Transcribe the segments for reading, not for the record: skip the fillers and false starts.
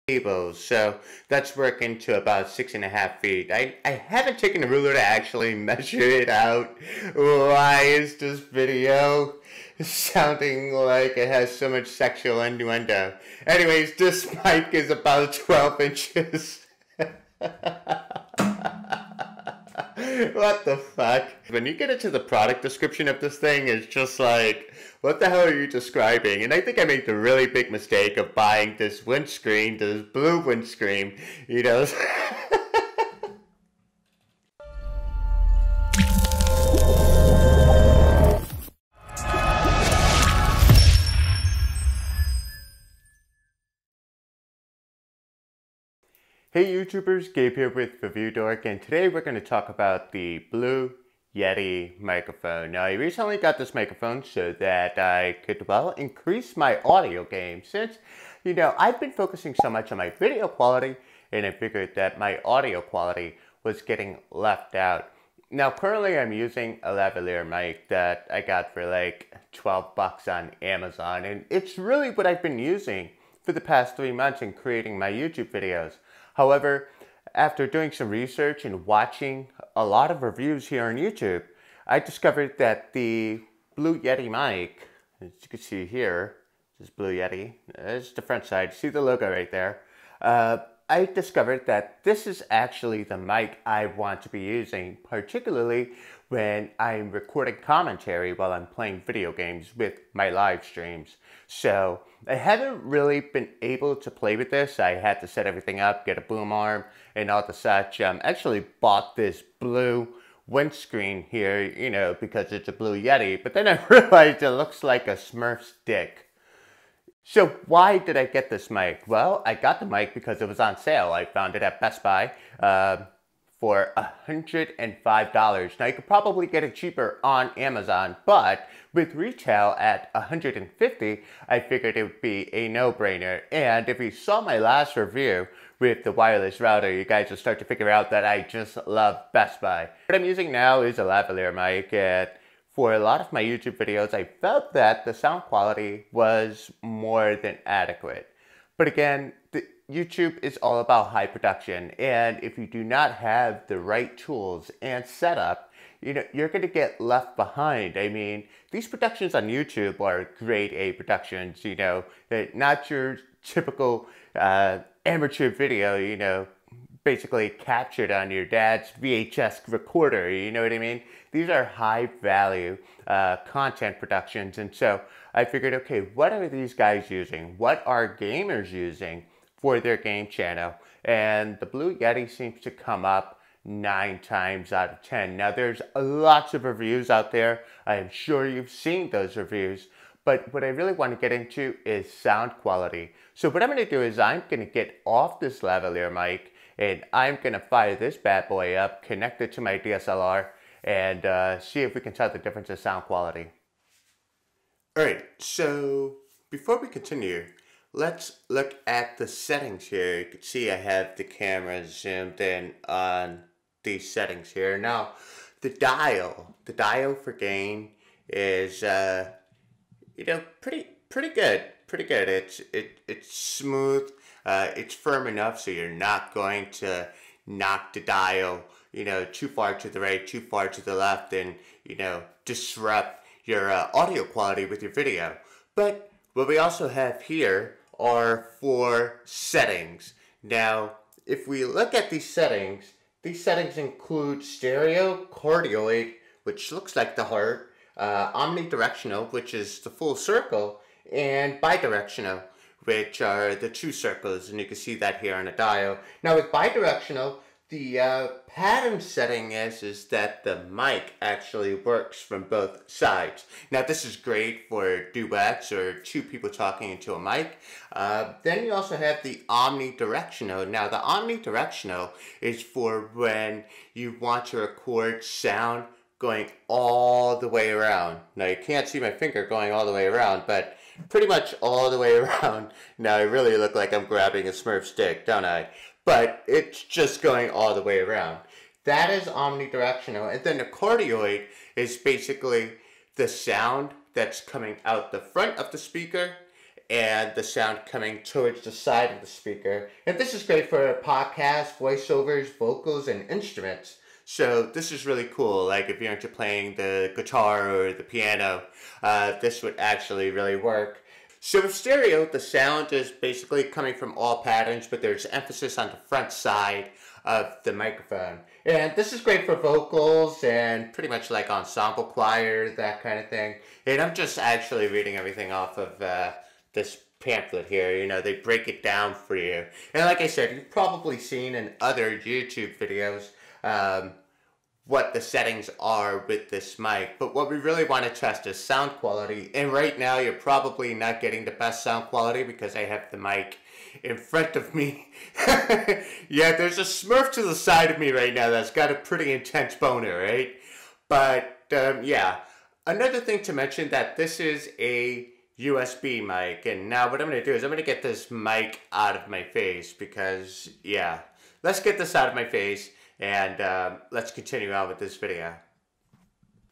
cables, so that's working to about 6.5 feet. I haven't taken a ruler to actually measure it out. Why is this video sounding like it has so much sexual innuendo? Anyways, this mic is about 12 inches. What the fuck? When you get into the product description of this thing, it's just like, what the hell are you describing? And I think I made the really big mistake of buying this windscreen, this blue windscreen, you know. Hey YouTubers, Gabe here with Review Dork, and today we're going to talk about the Blue Yeti microphone. Now, I recently got this microphone so that I could, well, increase my audio game since, you know, I've been focusing so much on my video quality, and I figured that my audio quality was getting left out. Now, currently I'm using a lavaliere mic that I got for like 12 bucks on Amazon, and it's really what I've been using for the past 3 months in creating my YouTube videos. However, after doing some research and watching a lot of reviews here on YouTube, I discovered that the Blue Yeti mic, as you can see here, this is Blue Yeti, this is the front side, see the logo right there. I discovered that this is actually the mic I want to be using, particularly when I'm recording commentary while I'm playing video games with my live streams. So I haven't really been able to play with this. I had to set everything up, get a boom arm and all the such. Actually bought this blue windscreen here, you know, because it's a Blue Yeti, but then I realized it looks like a Smurf's dick. So why did I get this mic? Well, I got the mic because it was on sale. I found it at Best Buy for $105. Now, you could probably get it cheaper on Amazon, but with retail at $150, I figured it would be a no-brainer. And if you saw my last review with the wireless router, you guys will start to figure out that I just love Best Buy. What I'm using now is a lavaliere mic, and for a lot of my YouTube videos, I felt that the sound quality was more than adequate. But again, YouTube is all about high production, and if you do not have the right tools and setup, you know, you're going to get left behind. I mean, these productions on YouTube are grade A productions, you know, not your typical amateur video, you know, basically captured on your dad's VHS recorder, you know what I mean? These are high value content productions, and so I figured, okay, what are these guys using? What are gamers using for their game channel? And the Blue Yeti seems to come up 9 times out of 10. Now, there's lots of reviews out there. I am sure you've seen those reviews, but what I really want to get into is sound quality. So what I'm going to do is I'm going to get off this lavaliere mic, and I'm going to fire this bad boy up, connect it to my DSLR, and see if we can tell the difference in sound quality. Alright, so before we continue, let's look at the settings here. You can see I have the camera zoomed in on these settings here. Now, the dial for gain is, you know, pretty good. It's smooth. It's firm enough so you're not going to knock the dial, you know, too far to the right, too far to the left, and, you know, disrupt your audio quality with your video. But what we also have here are 4 settings. Now, if we look at these settings include stereo, cardioid, which looks like the heart, omnidirectional, which is the full circle, and bidirectional, which are the 2 circles, and you can see that here on the dial. Now with bidirectional, the pattern setting is that the mic actually works from both sides. Now this is great for duets or 2 people talking into a mic. Then you also have the omnidirectional. Now the omnidirectional is for when you want to record sound going all the way around. Now you can't see my finger going all the way around, but pretty much all the way around. Now I really look like I'm grabbing a Smurf's dick, don't I? But it's just going all the way around. That is omnidirectional. And then the cardioid is basically the sound that's coming out the front of the speaker and the sound coming towards the side of the speaker. And this is great for podcasts, voiceovers, vocals, and instruments. So this is really cool. Like if you're into playing the guitar or the piano, this would actually really work. So with stereo, the sound is basically coming from all patterns, but there's emphasis on the front side of the microphone. And this is great for vocals and pretty much like ensemble choir, that kind of thing. And I'm just actually reading everything off of this pamphlet here. You know, they break it down for you. And like I said, you've probably seen in other YouTube videos what the settings are with this mic, but what we really want to test is sound quality. And right now you're probably not getting the best sound quality because I have the mic in front of me. Yeah, there's a Smurf to the side of me right now that's got a pretty intense boner, right? But yeah, another thing to mention that this is a USB mic, and now what I'm going to do is I'm going to get this mic out of my face because, yeah, let's get this out of my face. And let's continue on with this video.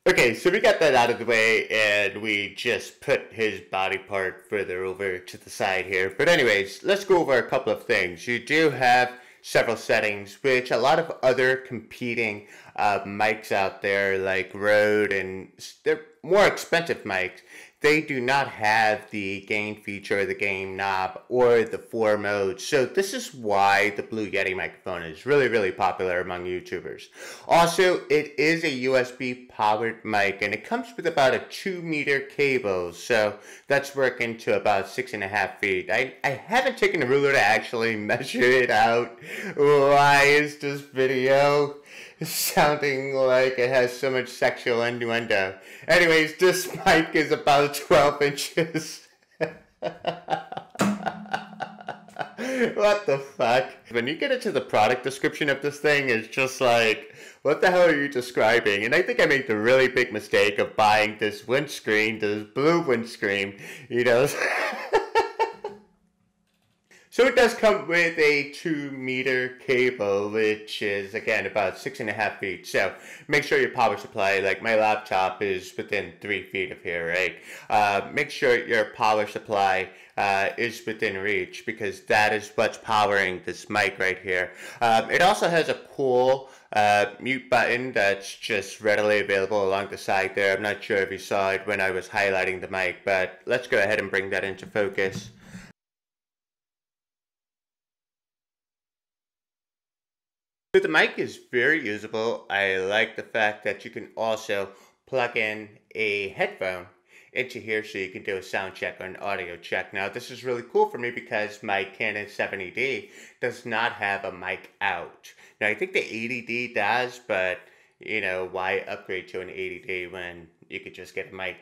Okay, so we got that out of the way, and we just put his body part further over to the side here. But anyways, let's go over a couple of things. You do have several settings, which a lot of other competing mics out there, like Rode, and they're more expensive mics, they do not have the gain feature, the gain knob, or the 4 modes. So this is why the Blue Yeti microphone is really, really popular among YouTubers. Also, it is a USB powered mic, and it comes with about a 2-meter cable. So that's working to about 6.5 feet. I haven't taken a ruler to actually measure it out. Why is this video sounding like it has so much sexual innuendo? Anyways, this mic is about 12 inches. What the fuck? When you get into the product description of this thing, it's just like, what the hell are you describing? And I think I made the really big mistake of buying this windscreen, this blue windscreen, you know. So it does come with a 2-meter cable, which is, again, about 6.5 feet. So make sure your power supply, like my laptop, is within 3 feet of here, right? Make sure your power supply is within reach, because that is what's powering this mic right here. It also has a cool mute button that's just readily available along the side there. I'm not sure if you saw it when I was highlighting the mic, but let's go ahead and bring that into focus. So the mic is very usable. I like the fact that you can also plug in a headphone into here so you can do a sound check or an audio check. Now this is really cool for me because my Canon 70D does not have a mic out. Now I think the 80D does, but you know, why upgrade to an 80D when you could just get a mic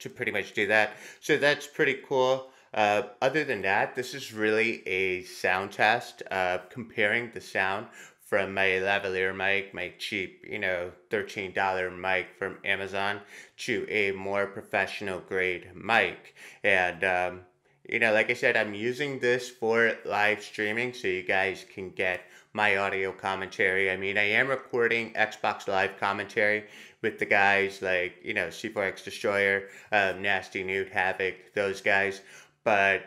to pretty much do that? So that's pretty cool. Other than that, this is really a sound test, comparing the sound from my lavaliere mic, my cheap, you know, $13 mic from Amazon, to a more professional grade mic. And, you know, like I said, I'm using this for live streaming so you guys can get my audio commentary. I mean, I am recording Xbox Live commentary with the guys like, you know, C4X Destroyer, Nasty Newt, Havoc, those guys. But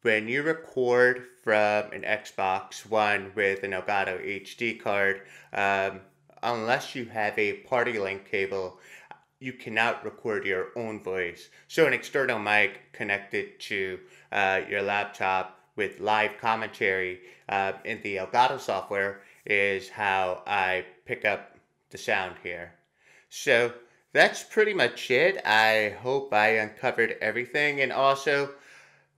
when you record from an Xbox One with an Elgato HD card, unless you have a party link cable, you cannot record your own voice. So an external mic connected to your laptop with live commentary in the Elgato software is how I pick up the sound here. So that's pretty much it. I hope I uncovered everything. And also,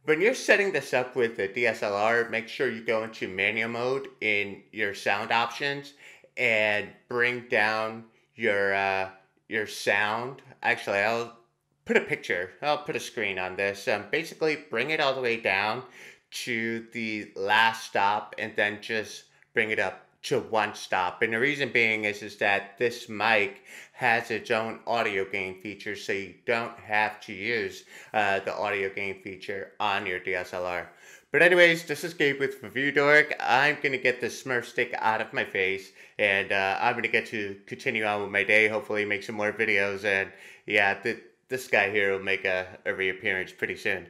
when you're setting this up with the DSLR, make sure you go into manual mode in your sound options and bring down your sound. Actually, I'll put a screen on this. Basically, bring it all the way down to the last stop and then just bring it up to 1 stop. And the reason being is that this mic has its own audio gain feature, so you don't have to use the audio gain feature on your DSLR. But anyways, this is Gabe with Review Dork. I'm going to get this Smurf stick out of my face, and I'm going to get to continue on with my day, hopefully make some more videos, and yeah, this guy here will make a reappearance pretty soon.